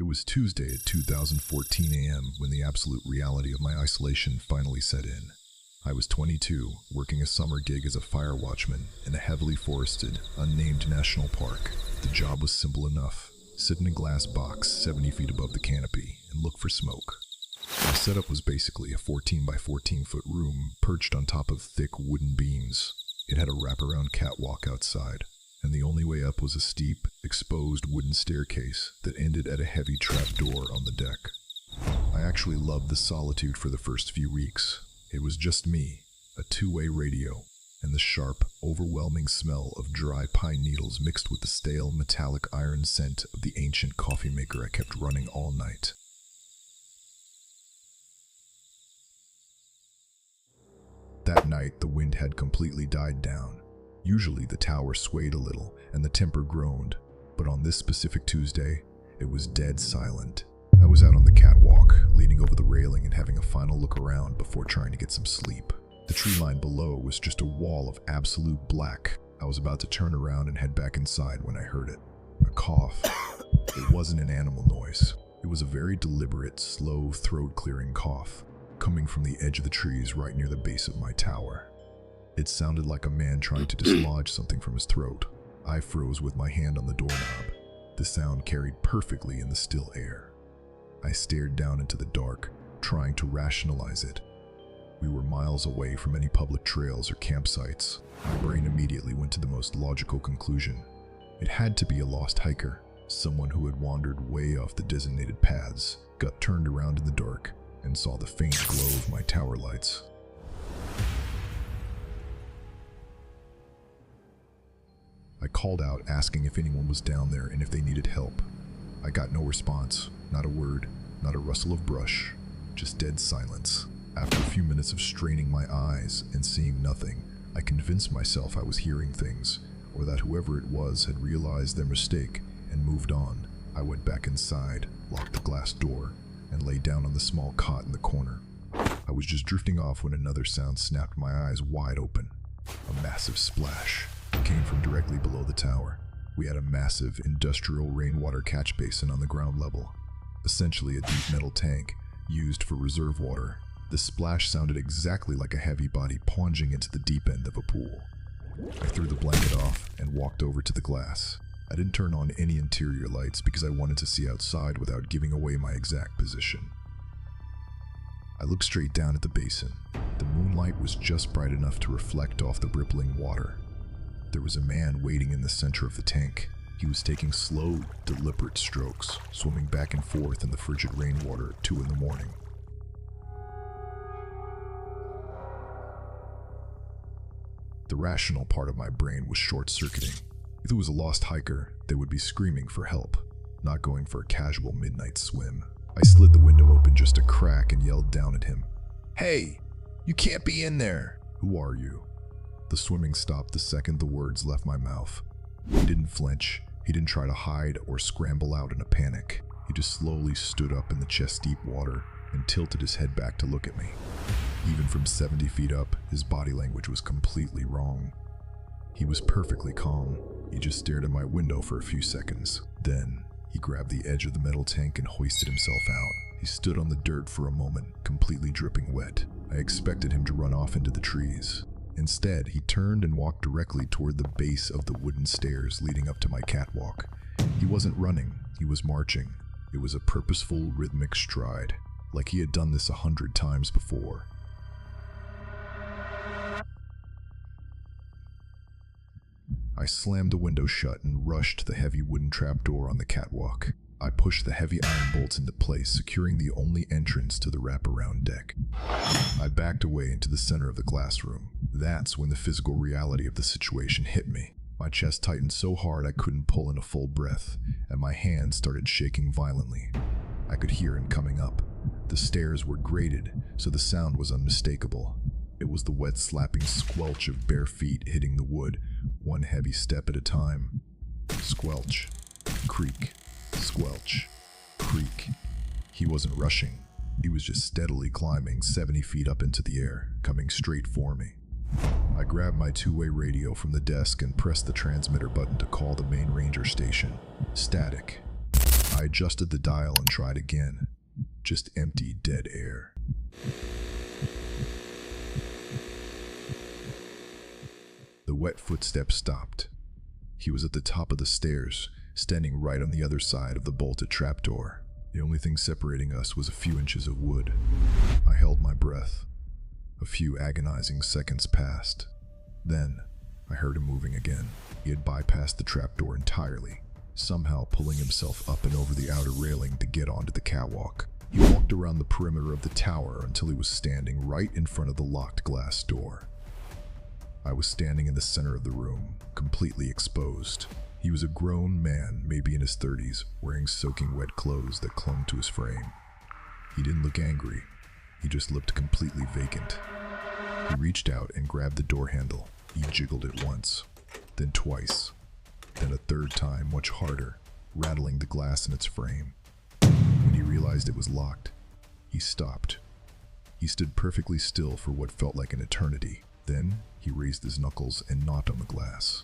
It was Tuesday at 2014 a.m. when the absolute reality of my isolation finally set in. I was 22, working a summer gig as a fire watchman in a heavily forested, unnamed national park. The job was simple enough. Sit in a glass box 70 feet above the canopy and look for smoke. My setup was basically a 14 by 14 foot room perched on top of thick wooden beams. It had a wraparound catwalk outside, and the only way up was a steep, exposed wooden staircase that ended at a heavy trapdoor on the deck. I actually loved the solitude for the first few weeks. It was just me, a two-way radio, and the sharp, overwhelming smell of dry pine needles mixed with the stale, metallic iron scent of the ancient coffee maker I kept running all night. That night, the wind had completely died down. Usually the tower swayed a little and the timber groaned, but on this specific Tuesday, it was dead silent. I was out on the catwalk, leaning over the railing and having a final look around before trying to get some sleep. The tree line below was just a wall of absolute black. I was about to turn around and head back inside when I heard it. A cough. It wasn't an animal noise. It was a very deliberate, slow, throat-clearing cough, coming from the edge of the trees right near the base of my tower. It sounded like a man trying to dislodge something from his throat. I froze with my hand on the doorknob. The sound carried perfectly in the still air. I stared down into the dark, trying to rationalize it. We were miles away from any public trails or campsites. My brain immediately went to the most logical conclusion. It had to be a lost hiker, someone who had wandered way off the designated paths, got turned around in the dark, and saw the faint glow of my tower lights. I called out asking if anyone was down there and if they needed help. I got no response, not a word, not a rustle of brush, just dead silence. After a few minutes of straining my eyes and seeing nothing, I convinced myself I was hearing things, or that whoever it was had realized their mistake and moved on. I went back inside, locked the glass door, and lay down on the small cot in the corner. I was just drifting off when another sound snapped my eyes wide open. A massive splash. It came from directly below the tower. We had a massive industrial rainwater catch basin on the ground level, essentially a deep metal tank used for reserve water. The splash sounded exactly like a heavy body plunging into the deep end of a pool. I threw the blanket off and walked over to the glass. I didn't turn on any interior lights because I wanted to see outside without giving away my exact position. I looked straight down at the basin. The moonlight was just bright enough to reflect off the rippling water. There was a man waiting in the center of the tank. He was taking slow, deliberate strokes, swimming back and forth in the frigid rainwater at 2 in the morning. The rational part of my brain was short-circuiting. If it was a lost hiker, they would be screaming for help, not going for a casual midnight swim. I slid the window open just a crack and yelled down at him, "Hey, you can't be in there!" "Who are you?" The swimming stopped the second the words left my mouth. He didn't flinch. He didn't try to hide or scramble out in a panic. He just slowly stood up in the chest-deep water and tilted his head back to look at me. Even from 70 feet up, his body language was completely wrong. He was perfectly calm. He just stared at my window for a few seconds. Then, he grabbed the edge of the metal tank and hoisted himself out. He stood on the dirt for a moment, completely dripping wet. I expected him to run off into the trees. Instead, he turned and walked directly toward the base of the wooden stairs leading up to my catwalk. He wasn't running, he was marching. It was a purposeful, rhythmic stride, like he had done this 100 times before. I slammed the window shut and rushed to the heavy wooden trapdoor on the catwalk. I pushed the heavy iron bolts into place, securing the only entrance to the wraparound deck. I backed away into the center of the glass room. That's when the physical reality of the situation hit me. My chest tightened so hard I couldn't pull in a full breath, and my hands started shaking violently. I could hear him coming up. The stairs were grated, so the sound was unmistakable. It was the wet slapping squelch of bare feet hitting the wood, one heavy step at a time. Squelch, creak, squelch, creak. He wasn't rushing. He was just steadily climbing 70 feet up into the air, coming straight for me. I grabbed my two-way radio from the desk and pressed the transmitter button to call the main ranger station. Static. I adjusted the dial and tried again. Just empty, dead air. The wet footsteps stopped. He was at the top of the stairs, standing right on the other side of the bolted trapdoor. The only thing separating us was a few inches of wood. I held my breath. A few agonizing seconds passed. Then, I heard him moving again. He had bypassed the trapdoor entirely, somehow pulling himself up and over the outer railing to get onto the catwalk. He walked around the perimeter of the tower until he was standing right in front of the locked glass door. I was standing in the center of the room, completely exposed. He was a grown man, maybe in his 30s, wearing soaking wet clothes that clung to his frame. He didn't look angry. He just looked completely vacant. He reached out and grabbed the door handle. He jiggled it once, then twice, then a third time, much harder, rattling the glass in its frame. When he realized it was locked, he stopped. He stood perfectly still for what felt like an eternity. Then, he raised his knuckles and knocked on the glass.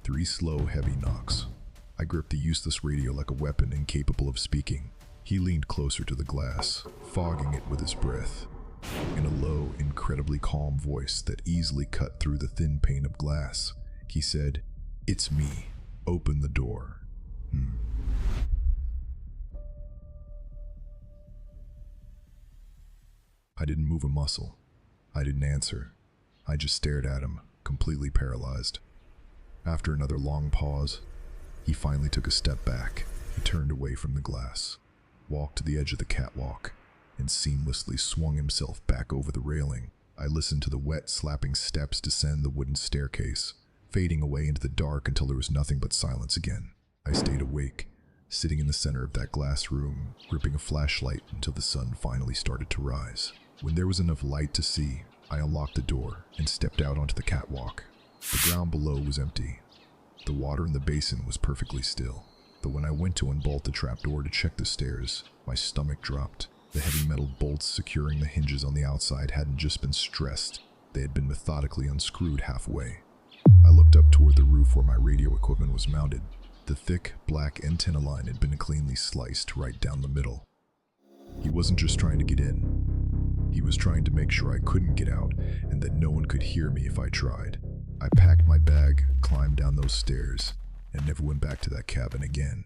3 slow, heavy knocks. I gripped the useless radio like a weapon incapable of speaking. He leaned closer to the glass, fogging it with his breath. In a low, incredibly calm voice that easily cut through the thin pane of glass, he said, "It's me. Open the door." I didn't move a muscle. I didn't answer. I just stared at him, completely paralyzed. After another long pause, he finally took a step back. He turned away from the glass, walked to the edge of the catwalk, and seamlessly swung himself back over the railing. I listened to the wet, slapping steps descend the wooden staircase, fading away into the dark until there was nothing but silence again. I stayed awake, sitting in the center of that glass room, gripping a flashlight until the sun finally started to rise. When there was enough light to see, I unlocked the door and stepped out onto the catwalk. The ground below was empty. The water in the basin was perfectly still. But when I went to unbolt the trapdoor to check the stairs, my stomach dropped. The heavy metal bolts securing the hinges on the outside hadn't just been stressed, they had been methodically unscrewed halfway. I looked up toward the roof where my radio equipment was mounted. The thick, black antenna line had been cleanly sliced right down the middle. He wasn't just trying to get in. He was trying to make sure I couldn't get out and that no one could hear me if I tried. I packed my bag, climbed down those stairs, and never went back to that cabin again.